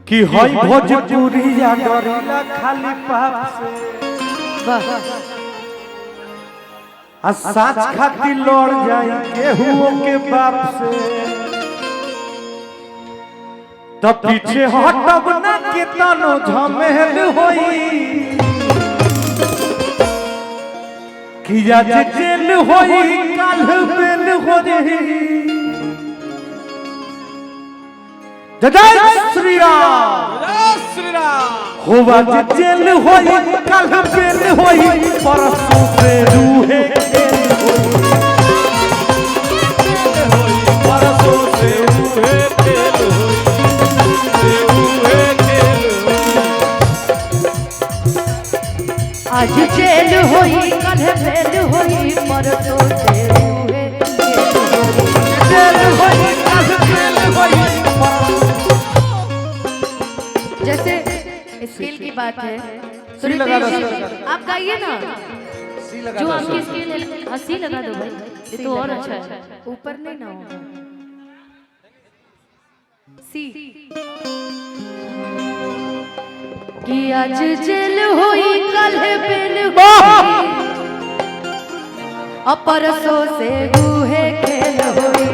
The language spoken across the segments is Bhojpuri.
कि होई भोजपुरिया डरिला खाली पाप से आ साच खाती लड़ जाई केहू के बाप से तो पीछे हटब ना केतनो झमेल होई कि आज जेल होई काल बेल होई जय श्री राम होवा जेल होई कल बेल होई परसों से रूहे परसों से रूहे खेल आज जेल होई कल बेल होई परसों से रूहे जेल होई कल बेल होई। जैसे स्केल की बात है तो आप गाइए ना जो आपकी स्केल है। सी लगा दो भाई, ये तो और अच्छा है। ऊपर नहीं ना हो सी कि आज जेल होई कल बेल होई परसों से रूहे खेल होई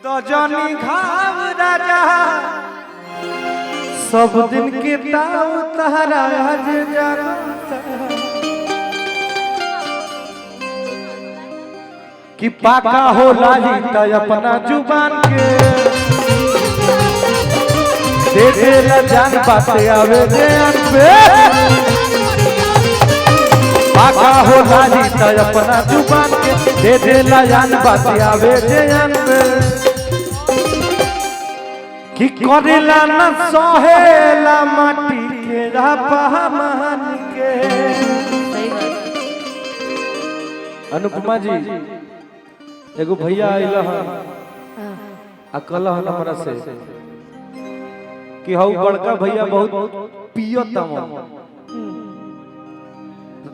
तो जानी घाव राजा सब दिन के ताव तहरा आज जाना कि पाका हो लाली त अपना जुबान के दे दे ला जान बातें आवे दे पे पाका हो लाली त अपना जुबान के दे दे ला जान बातें आवे दे पे कि करेला न सहेला माटी के रापहमान के। अनुपमा जी एगो भैया आइल आ कहल हमरा से कि हऊ बड़का भैया बहुत पियत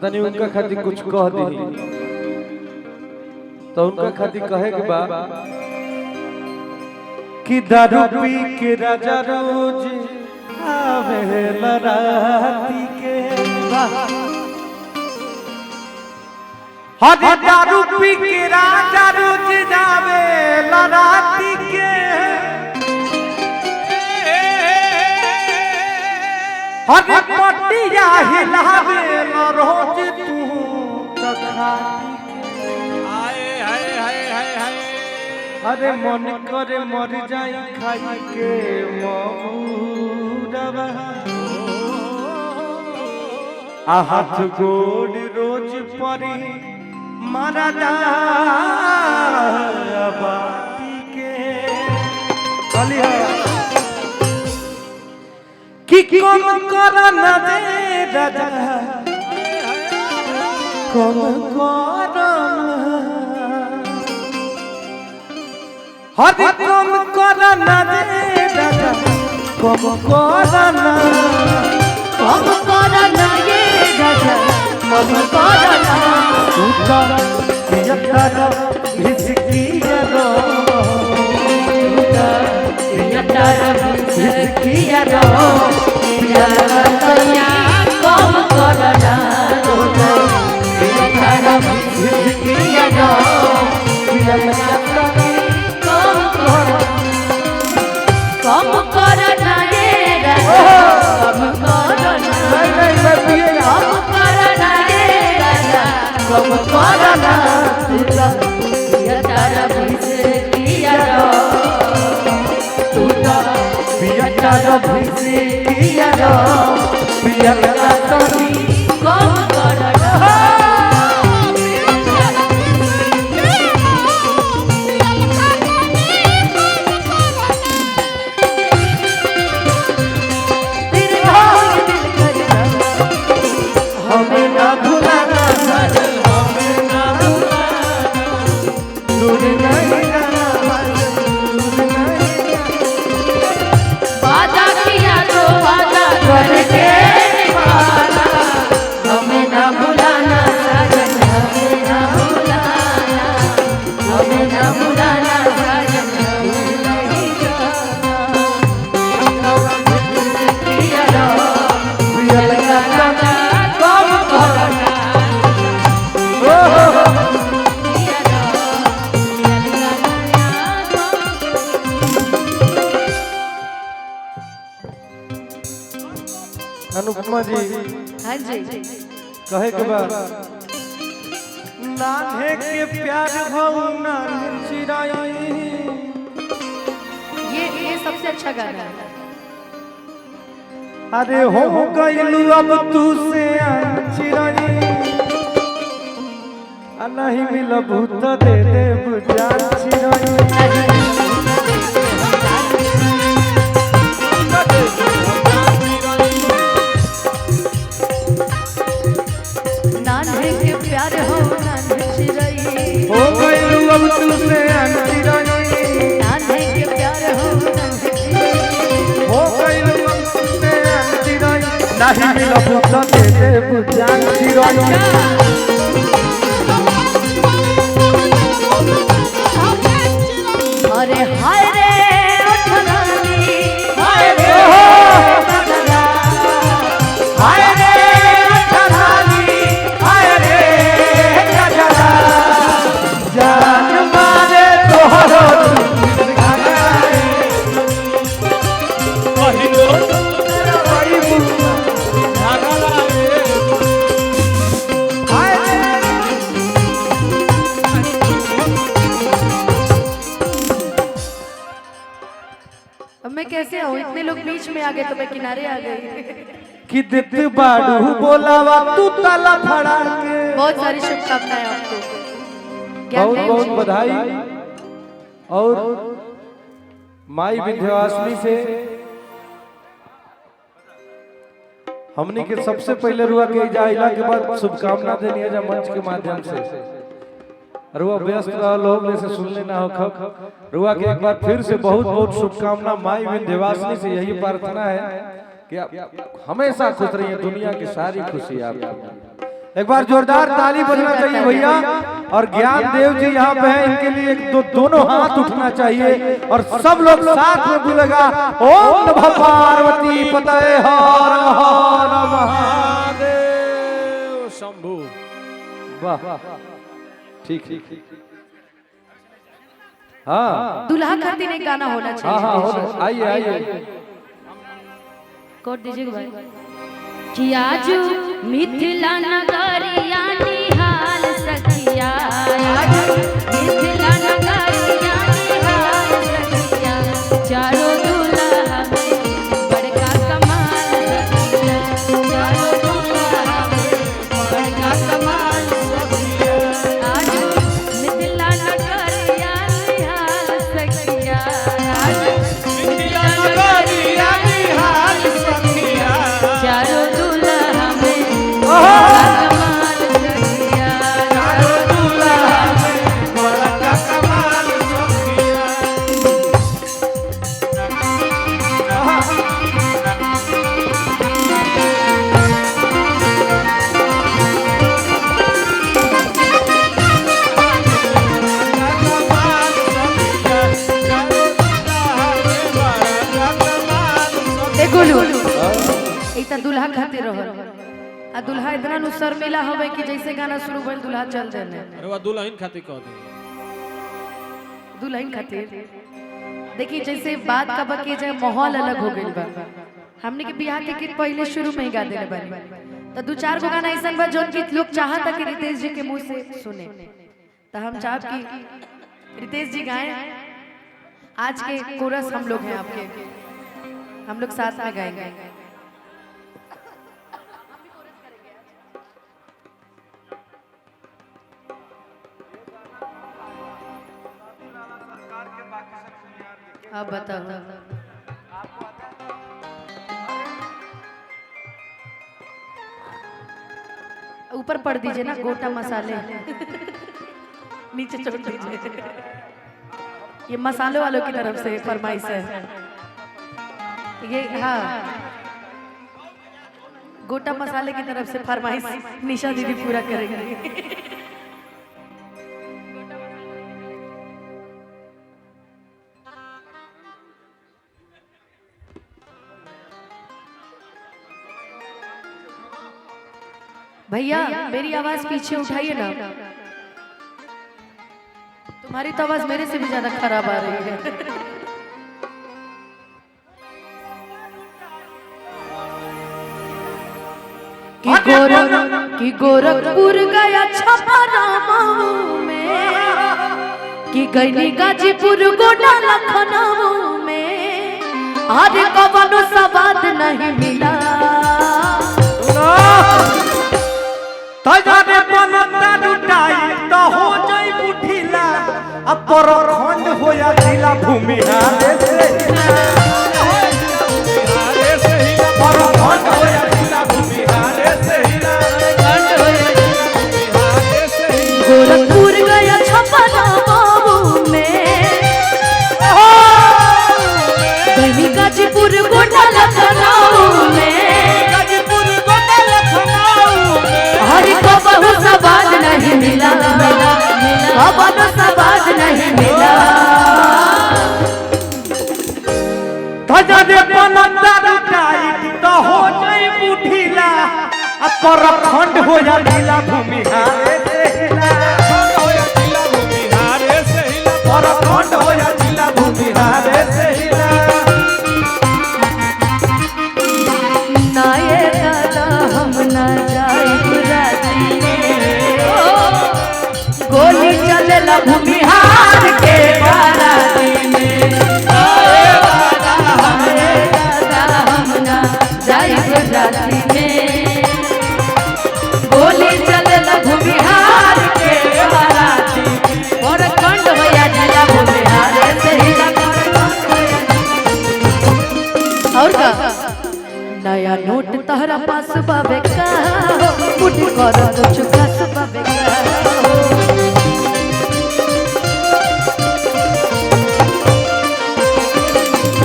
तनी उनका खातिर कुछ कह दी तो उनका खातिर कहे के बा कि दारू पी के राजा रोज आवे राती के हरे दारू पी के राजा रोज जावे राती के हरे पटिया हिलावे रोज तू तखाती अरे मन करे मर जाई खाई के मऊरवा आ हाथ गोड़ रोज परी मारा बाती के कलिया कि कम कर न दे राजा कम कर हद कम कर न दे राजा कम कर न ये राजा कम करना तूता यत्ता भिसकिया रो यत्ता भिसकिया रो कम करना यत्ता भिसकिया रो कम करना ये राजा कम करना कम करना यत्ता भिसकिया रो भिसकिया रो पिया का तनी कम करना हमें ना भुलाना हमें ना भुलाना दूर नहीं जाना दूर नहीं के निभाना, हमें ना भुलाना साजन, हमें ना भुलाना, हमें ना भुलाना साजन, भूल नहीं जाना। पिया लगा गाना कम करना, अनुपमा जी हाँ जी कहे के बाद नान्हे के प्यार भऊ नान्हे चिराई, ये सबसे अच्छा गाना है। अरे हो गइलू अब तू से चिराई, आ नहीं मिलबू तो दे दे बुझान चिराई। नान्हे के प्यार हो नान्हे चिराई, हो गइलू अब तू से चिराई, नान्हे के प्यार हो नान्हे चिराई, हो गइलू अब तू से चिराई, नहीं मिलबू तो दे दे बुझान चिराई। अरे हाय रे उठलानी, हाय रे बदला, हाय रे ठठानी, हाय रे गजरा, जान मारे तोहरो घाघराए, पहिलो रवई बुआ घाघराए, हाय रे। अब मैं कैसे आऊँ? इतने लोग बीच में आ गए तो मैं किनारे आ गई। कि दित बाड़ू बोलावा तू ताला फड़ा के। बहुत सारी शुभकामनाएं आपको। बहुत बहुत बधाई। और माई विंध्यवासिनी से हमनी के सबसे पहले रुआ के जाइला के बाद शुभकामना देनी है मंच के माध्यम से। रुआ व्यस्त लोग में से सुनने ना हो खब रुआ के एक बार फिर से बहुत बहुत शुभकामना। माई विंध्यवासिनी से यही प्रार्थना है कि आप हमेशा खुश रहिए, दुनिया की सारी खुशी आपको। एक बार जोरदार ताली बजना चाहिए भैया। और ज्ञान देव जी यहाँ पे हैं, इनके लिए दोनों हाथ उठना चाहिए और सब लोग साथ में बोलेगा ओम नमः पार्वती पतये हर हर महादेव शंभू। वाह ठीक ठीक। हाँ दुल्हा खातिर एक गाना होना चाहिए। हाँ आइए आइए कोड दीजिएगा भाई। कि आज मिथिला नगरिया निहाल सखिया, आज मिथिला नगरिया निहाल सखिया, चारों दुल्हा में बड़का कमाल सखिया, चारों दुल्हा में बड़का कमाल सखिया, आज मिथिला नगरिया निहाल सखिया, आज मिथिला नगरिया निहाल सखिया, चारों दुल्हा खातिर रहो। आ दुल्हा इतना नु शर्मिला होवे कि जैसे गाना शुरू भइल दुल्हा चल जाने। अरे वाह दुल्हन खातिर कह दे। दुल्हन खातिर देखिए जैसे बात का बके जाए माहौल अलग हो गइल बा। हमने के बियाह के गीत पहले शुरू में ही गा देले बानी, तो दो चार गो गाना ऐसा बा जोन की लोग चाहता कि रितेश जी के मुंह से सुने, तो हम चाहब कि रितेश जी गाएं। आज के कोरस हम लोग हैं आपके, हम लोग साथ में गाएंगे। आप बताओ। ऊपर पड़ दीजिए ना गोटा मसाले नीचे छोड़ दीजिए। ये मसालों वालों की तरफ से फरमाइश है ये। हाँ गोटा मसाले की तरफ से फरमाइश निशा दीदी पूरा करेंगे। भैया मेरी आवाज पीछे उठाइए ना, तुम्हारी तो आवाज मेरे से भी ज्यादा खराब आ रही है। कि गोरखपुर गया छपरा में, कि गईनी गाजीपुर गोडा लखनऊ में, अरे कवनो सवाद नहीं मिला। तजाने बनता लुटाई तो हो जाई बुढ़ीला, अब परखंड होया जिला भूमिहार से परखंड होया जिला भूमिहार से गोरखपुर गया छपरा में, गईनी गाजीपुर गोडा लखनऊ में, हरी को बहु सवाद नहीं मिला, कवनो सवाद नहीं मिला। तजाने बनता लुटाई तो हो जाई बुढ़ीला, अब परखंड होया जिला भूमिहार से परखंड होया जिला भूमिहार से ना ये दादा हम ना जाई राती में, गोली चलेला भूमिहार के बाराती में। दादा हम ना जाई राती में, गोली चलेला भूमिहार के बाराती में। और कंड होया जिला भूमिहार से ही और का नया नोट तहरा पास बाबे का, कुछ करो तो चुकास बाबे का।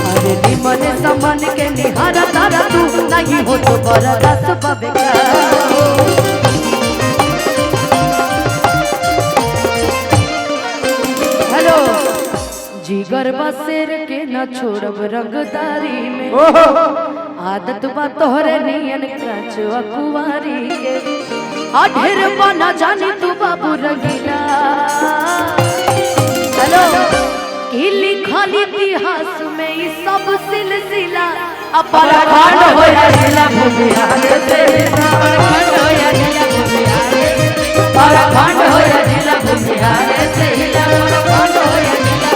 अरे निमन समन के निहारा तारा तू, नहीं हो तो बड़ा दस बाबे का। हेलो जिगर बसेर के न छोड़ब रंगदारी में, आदत बा तोहरे नियन काचवा कुवारी के, अढेर बना जानी तू बाबू रंगीला। हेलो की लिखल इतिहास में ई सब सिलसिला, अपराखंड होया जिला भूमिहार से, अपराखंड होया जिला भूमिहार से, अपराखंड होया जिला भूमिहार से, अपराखंड होया जिला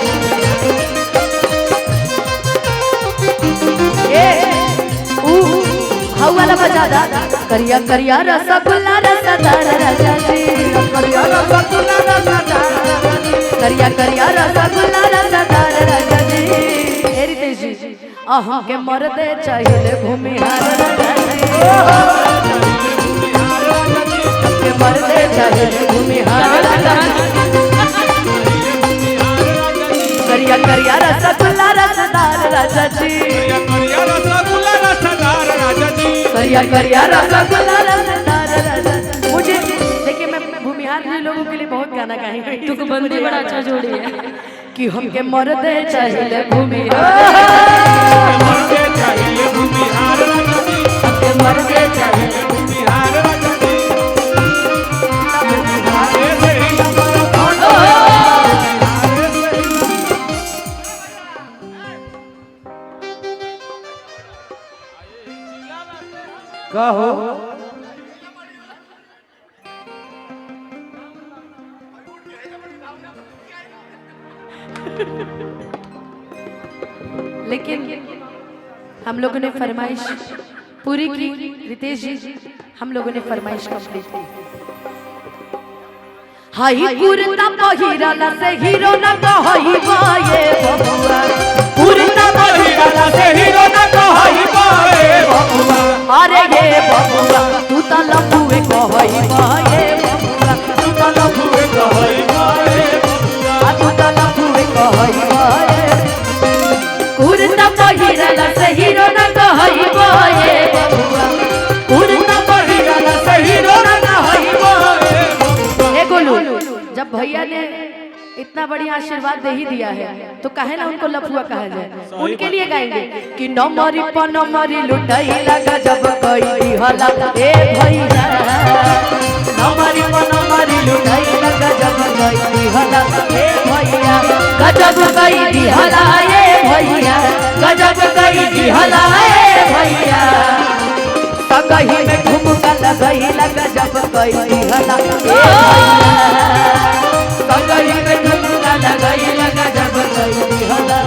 वाला बजा दा। करिया करिया रसगुल्ला रसदार राजा जी, करिया रसगुल्ला रसदार, करिया करिया रसगुल्ला रसदार राजा जी। हे रितेश जी अहाँ के मर्दे चाहिए भूमिहार राजा जी, के मर्दे चाहिए भूमिहार राजा जी। करिया करिया रसगुल्ला रसदार राजा जी, करिया करिया रसगुल्ला रसदार राजा। मुझे देखिए मैं भूमिहार के लोगों के लिए बहुत गाना गाएंगे, तुकबंदी बड़ा अच्छा जोड़ी है कि हमके मर्दे चाहिए भूमिहार, हमके मर्दे चाहिए भूमिहार। का हो लेकिन हम लोगों ने फरमाइश पूरी की। रितेश जी हम लोगों ने फरमाइश कंप्लीट की। हाई कुर्ता पहिराला से हीरो न कहई बाए बबुआ, कुर्ता पहिराला से हीरो न कहई बाए बबुआ। अरे ये बबुआ तू त लफुए कहई बाए बबुआ, तू त लफुए कहई बाए बबुआ, तू त लफुए कहई बाए। कुर्ता पहिराला से हीरो न कहई बाए बबुआ, कुर्ता जब भैया ने इतना बढ़िया आशीर्वाद दे ही दिया है तो कहे ना उनको लफुआ कहा जाए। उनके लिए गाएंगे कि नमरी पनमरी लुटाई लगा जब कोई हला ए भैया, नमरी पनमरी लुटाई लगा जब कोई हला ए भैया, गजब कई हला ए भैया, गजब कई हला ए भैया, सगही में ठुमका लगई लगा जब कोई हला ए भैया, सगही में ठुमका लगई लगा जब कोई हला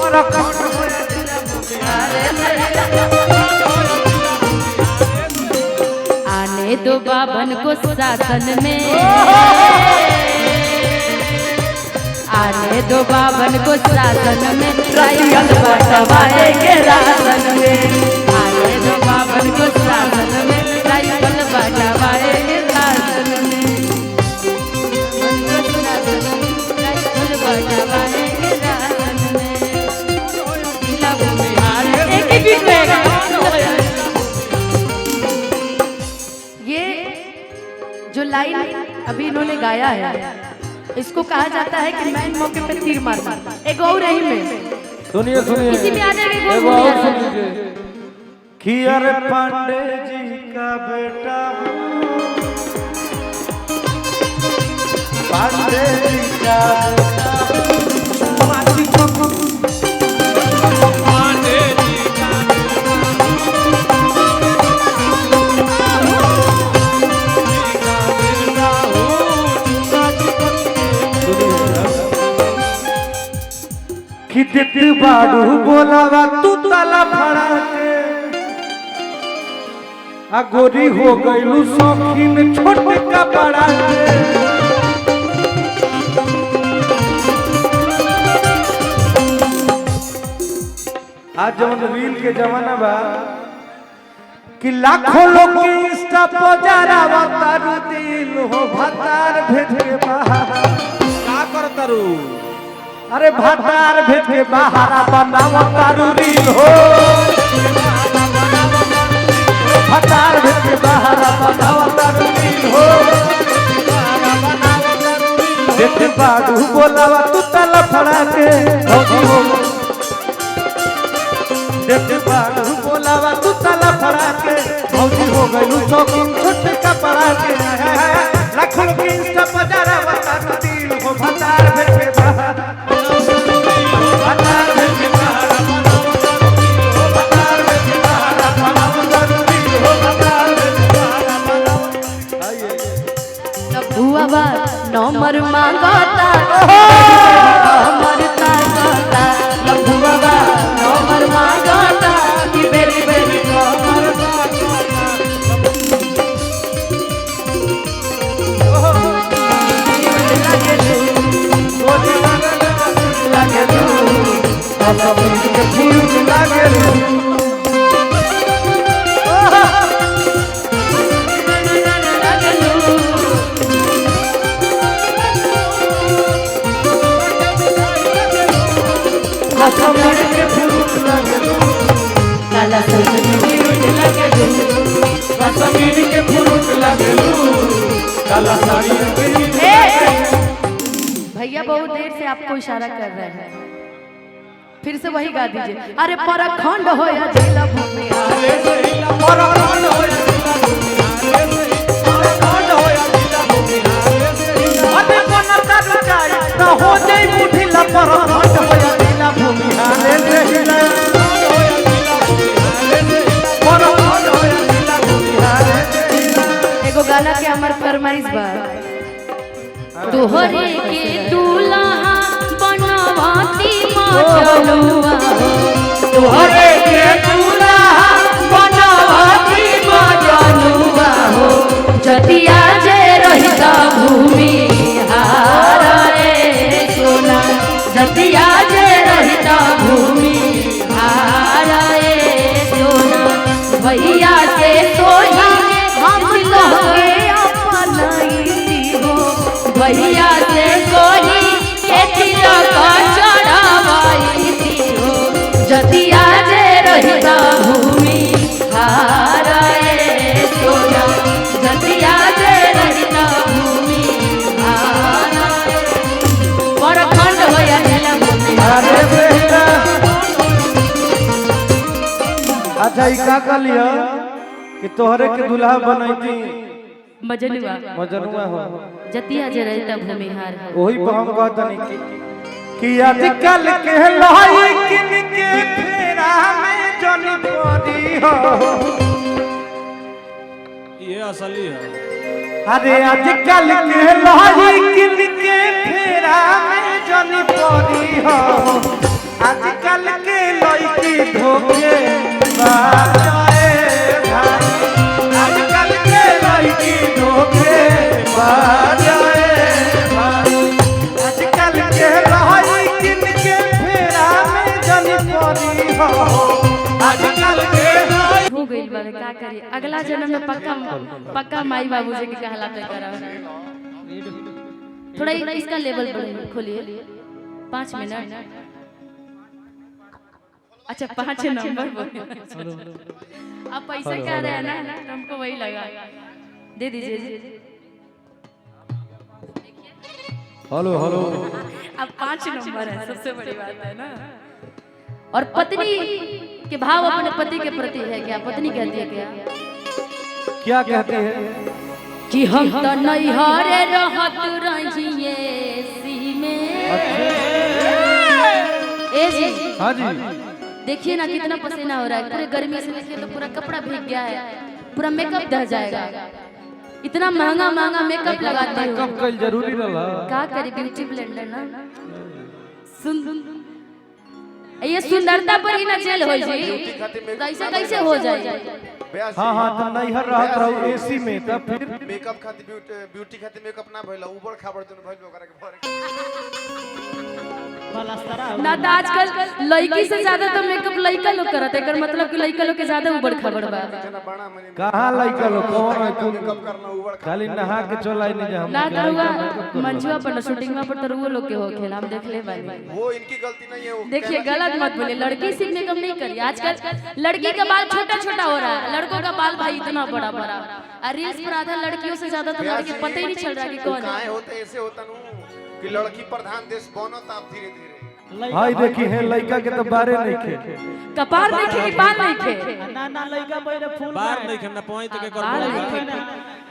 और आने दो बाबन को शासन में, आने दो बाबन को शासन में, राइफल बंटवाएंगे राशन में, आने दो बाबन को शासन में, राइफल बंटवाएंगे राशन में, राइफल बंटवाएंगे राशन में, एक ही बीट रहेगा। ये जो लाइन अभी इन्होंने गाया है इसको कहा जाता है कि मैन मौके पे तीर मारना। एक और यही में सुनिए सुनिए इसी में आ जाएगा एगो और सुन लीजिए कि अरे पांडे जी का बेटा हूँ, पांडे जी का बेटा हूँ, पांडे जी का कि दित बाड़ू बोलावा तू ताला फड़ा के आ गोरी हो गईलू शौकीन छोट का बड़ा के, आज जब रील के जमाना बा कि लाखों लोग के इंस्टा पर जरावा तारू दिल हो भतार भेज के बाहर का करतारू, अरे भतार भेज के बाहर बनावा तारू रील हो, भतार भेज के बाहर बनावा तारू रील हो, देख बाड़ू बोलावा तू ताला फड़ा के हो, देख बाड़ू बोलावा तू ताला फड़ा के भौजी हो गईलू शौकीन छोट का पड़ा के, लाखों के इंस्टा पर जरावा तारू दिल हो भतार भेज के बाहर, भतार भेज के बाहर भतार भेज के बाहर बनावा तारू दिल हो, भतार भेज के बाहर आइए हुआ बा नंबर मांगता नंबर ताकता, लम्बुआ बा नंबर मांगता कि बेरी बेरी नंबर भैया बहुत देर से आपको इशारा कर रहे हैं, फिर से वही गा दीजिए। अरे परखंड हो या जिला भूमि हो जाए बुढ़िला परखंड हो या जिला भूमि एगो गाना के हमार फरमाइश बा, तोहरे के दूल्हा बनवाती मजनुआ, तोहरे के दूल्हा बनवाती मजनुआ हो, जतिया जे रहिता भूमि हारा रे सोना, जतिया जे रहिता भूमि हारा रे सोना, भैया से सोना हम लगे अपनाई हो, भैया से सोनी के तिलक चढ़ावाई हो, जतिया जे रहिता भूमि हारा रे सोना, जतिया जे अच्छा ई का कर लिया कि तोहरे के दुल्हा बनैती मजनुआ मजनुआ हो जतिया जे रहता भूमिहार हो। वही पर हम कहतनी कि आजकल के लाई किन के फेरा में जन पड़ी हो ये असली है। अरे आजकल के लाई किन के फेरा में जन पड़ी हो आजकल के लड़की धोखे बाजाए भाई आजकल के लड़की धोखे बाजाए भाई आजकल के लड़की के फेरा में जन पड़ी हो आजकल के हो गइल बा का करी अगला जन्म में पक्का पक्का माई बाबूजी के कहलाते करा। थोड़ा इसका लेवल खोलिए 5 मिनट। अच्छा 5 नंबर बोलिए। आप पैसे क्या रहे हैं ना हमको वही लगा दे दीजिए। हेलो हेलो अब 5 नंबर है सबसे बड़ी बात है ना। और पत्नी के भाव अपने पति के प्रति है क्या? पत्नी कहती है क्या कहती है कि हम तो नैहरे रहत रहिए सी में। ए जी हाँ जी देखिए ना कितना पसीना हो रहा है पूरे गर्मी से। देखिए तो पूरा कपड़ा भीग गया है पूरा मेकअप ढह जाएगा। इतना महंगा महंगा मेकअप लगाते हो मेकअप कल जरूरी रहा का करे ब्यूटी ब्लेंडर ना सुन ये सुंदरता पर ही ना जेल हो जी कैसे कैसे हो जाए। हाँ हाँ तो नैहर रहत रहू एसी में तब फिर मेकअप खातिर ब्यूटी खातिर मेकअप ना भइला ऊपर खाबर जन भइल ओकरा के भरे ना तो आजकल लड़की से ज्यादा तो मेकअप लड़का लोग करत है एकर मतलब कि लड़का लोग के ज्यादा उबड़ खाबड़ बा। जना बड़ा मने कहाँ लइका लोग कौन है तू मेकअप करना ऊपर खाली नहा के चलाई नहीं जा हम ना दरुआ मंजुआ पर शूटिंग में पर तो रुआ लोग के हो खेला हम देख ले बानी। वो इनकी गलती नहीं है वो देखिए गलत मत बोले लड़की से मेकअप नहीं करिए। आजकल लड़की का बाल छोटा छोटा हो रहा है लड़कों का बाल भाई इतना बड़ा बड़ा और रील्स पर आधा लड़कियों से ज्यादा तो लड़के पता ही नहीं चल रहा कि कौन है। काहे होते ऐसे होता नु कि लड़की प्रधान देश बनत आप धीरे धीरे हाय देखी है लइका के तो बारे नहीं खे कपार देखे कि बाल नहीं खे बार नहीं खेमना पहुंच तो के कर बाल नहीं खे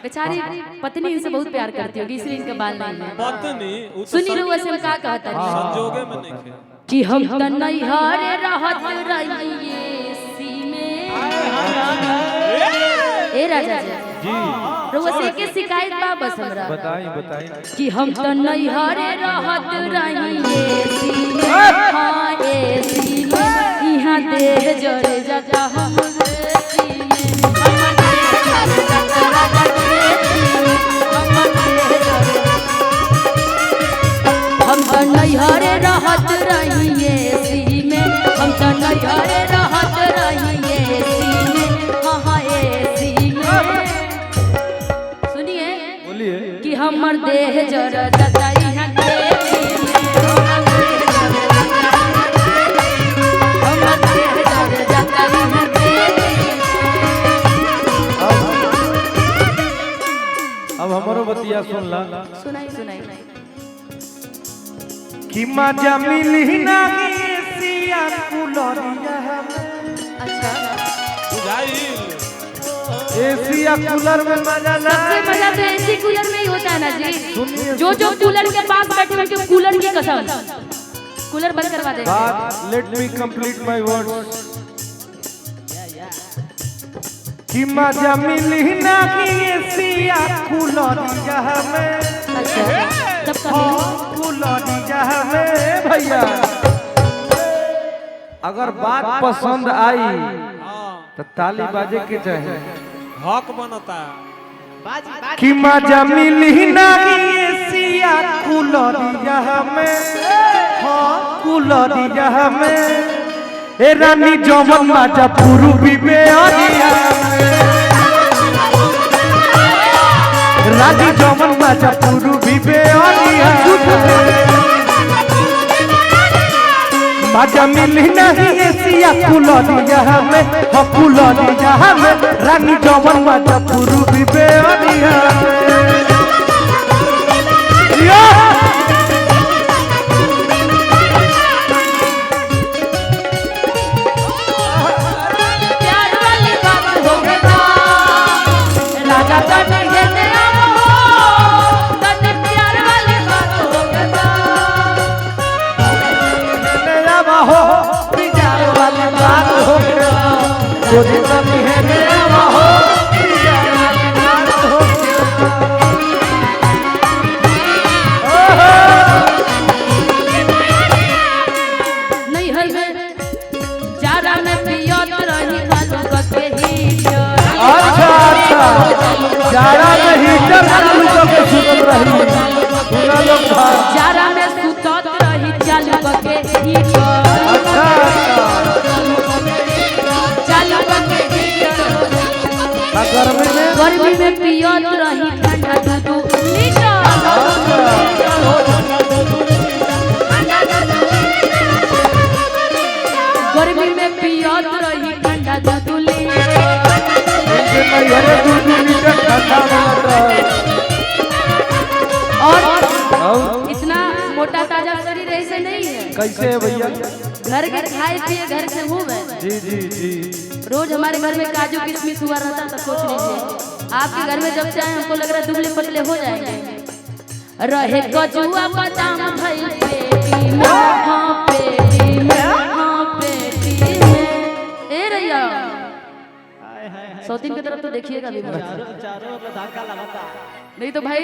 बेचारी पत्नी इनसे बहुत प्यार करती होगी इसलिए इनका बाल नहीं है। पत्नी उ तो सुनी रुआ से का कहता है संजोगे में नहीं खे। कि हम त नैहरे रहत रहिए सी में। ए राजा जी रुआ से के शिकायत बा बस हमरा बताई बताई कि हम त नैहरे रहत रहिए सी में। हां ए सी में इहां देह जरे जाता हम सी में। हम त नैहरे रहत रहिए सी में। हम त नैहरे रहत रहिए सी में। हां हां ए सी में सुनिए बोलिए कि हमर देह जरा जाता इहां के हमर देह जरा जाता इहां के। अब हमारो बतिया सुन ला सुनाई सुनाई कि मजा मिली ना एसिया कूलरिया अच्छा बुझाई एसिया कूलर में मजा ना सबसे मजा तो एसी कूलर में ही होता है ना जी। सुनिए जो कूलर के पास बैठे उनके कूलर की कसम कूलर बंद करवा देंगे। बात लेट मी कंप्लीट माय वर्ड कि मजा मिली ना एसिया कूलरिया में अच्छा तब कूलरिया में भैया अगर बात पसंद आई हां तो ताली बाजे के चाहिए हक बनता कि मजा मिली ना एसिया कूलरिया में हाँ कूलरिया में ए रानी जमन मजा पूर्वी में आरिया रानी जमन मजा पूर्वी में आरिया मजा मिली नहीं एसिया कूलरिया में हाँ कूलरिया में रानी जमन मजा पूर्वी में आरिया प्यार गोजिंदा है देवा हो पिया नाथ हो नहीं हल में जारा में पियत रही खालू के हीटर। अच्छा अच्छा जाड़ा में हीटर चालू करके सुतत रही सुना लोग था जारा में सुतत रही चालू के हीटर। अच्छा चालू के हीटर। गर्मी में गर्मी में पियत रही ठंडा दूध लीटर। गर्मी में पियत रही ठंडा दूध लीटर। हरे दूध लीटर ठंडा मिलता और इतना मोटा ताजा शरीर ऐसे नहीं है। कैसे है भैया घर के खाए पिए घर से हुए। जी जी जी रोज हमारे घर में काजू किशमिश हुआ रहता तो सोच लीजिए आपके घर में जब चाहे हमको लग रहा है दुबले पतले हो जाएंगे। रहे कजुआ बादाम भइल पेटी में हाँ पेटी में हाँ पेटी में। ए रैया सौतीन की तरफ तो देखिएगा भी नहीं तो भाई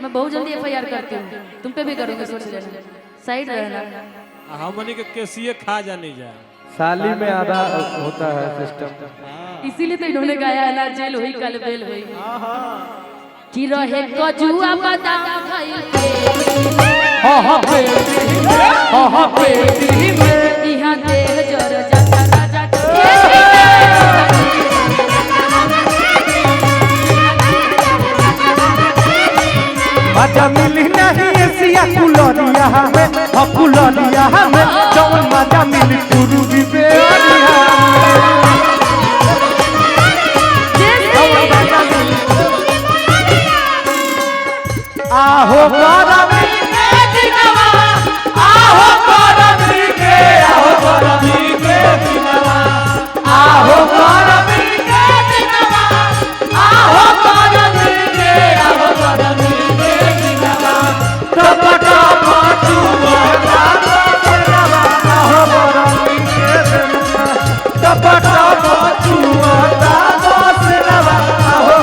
मैं बहुत जल्दी एफआईआर करती हूँ तुम पे भी करूँगी सोच लेना साइड रहना। हमनी के केसीए खा जानी जाए साली में आधा होता है सिस्टम इसीलिए तो इन्होंने गाया है ना जेल हुई कल बेल हुई कि रहे कजुआ बादाम भइल पेटी में हाँ पेटी में इहाँ देह जर जाता राजा मजा मिली नहीं एसिया कुलरिया में हाँ कुलरिया में जौन मजा मिली कुरुगी बेरिया आहो करमी के दिनवा आहो करमी के दिनवा आहो करमी के दिनवा आहो करमी के दिनवा टपटा पाचुआ दावा आहो करमी के दिनवा टपटा पाचुआ दावा सेवा आहो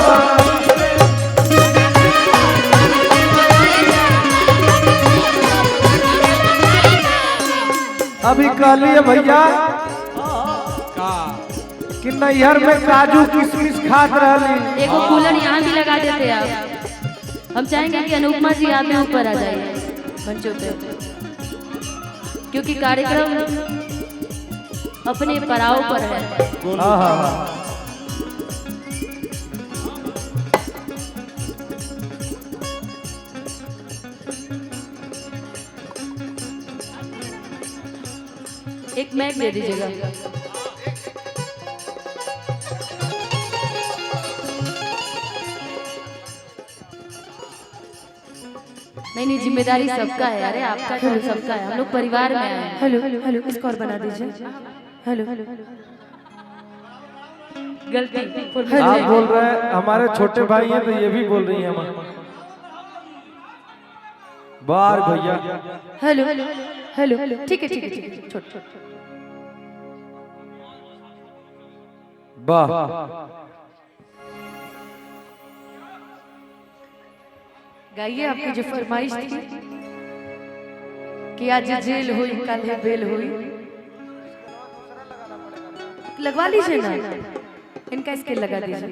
अभी कहलिए भैया का कि नैहर में काजू किशमिश खात रहली एगो कूलर यहाँ भी लगा देते आप। हम चाहेंगे कि अनुपमा जी आप में ऊपर आ जाइए मंचों पे क्योंकि कार्यक्रम अपने पड़ाव पर है। हाँ हाँ हाँ एक मैग दे दीजिएगा। नहीं जिम्मेदारी सबका है। अरे आपका तो सबका है हम लोग परिवार में आए हैं। हेलो हेलो इसको और बना दीजिए। हेलो गलती आप बोल रहे हैं हमारे छोटे भाई हैं तो ये भी बोल रही हैं हम बार भैया हेलो हेलो ठीक है छोट वाह गाइए आपकी जो फरमाइश थी कि आज जेल हुई कल है बेल हुई लगवा लीजिए ना इनका स्केल लगा दीजिए।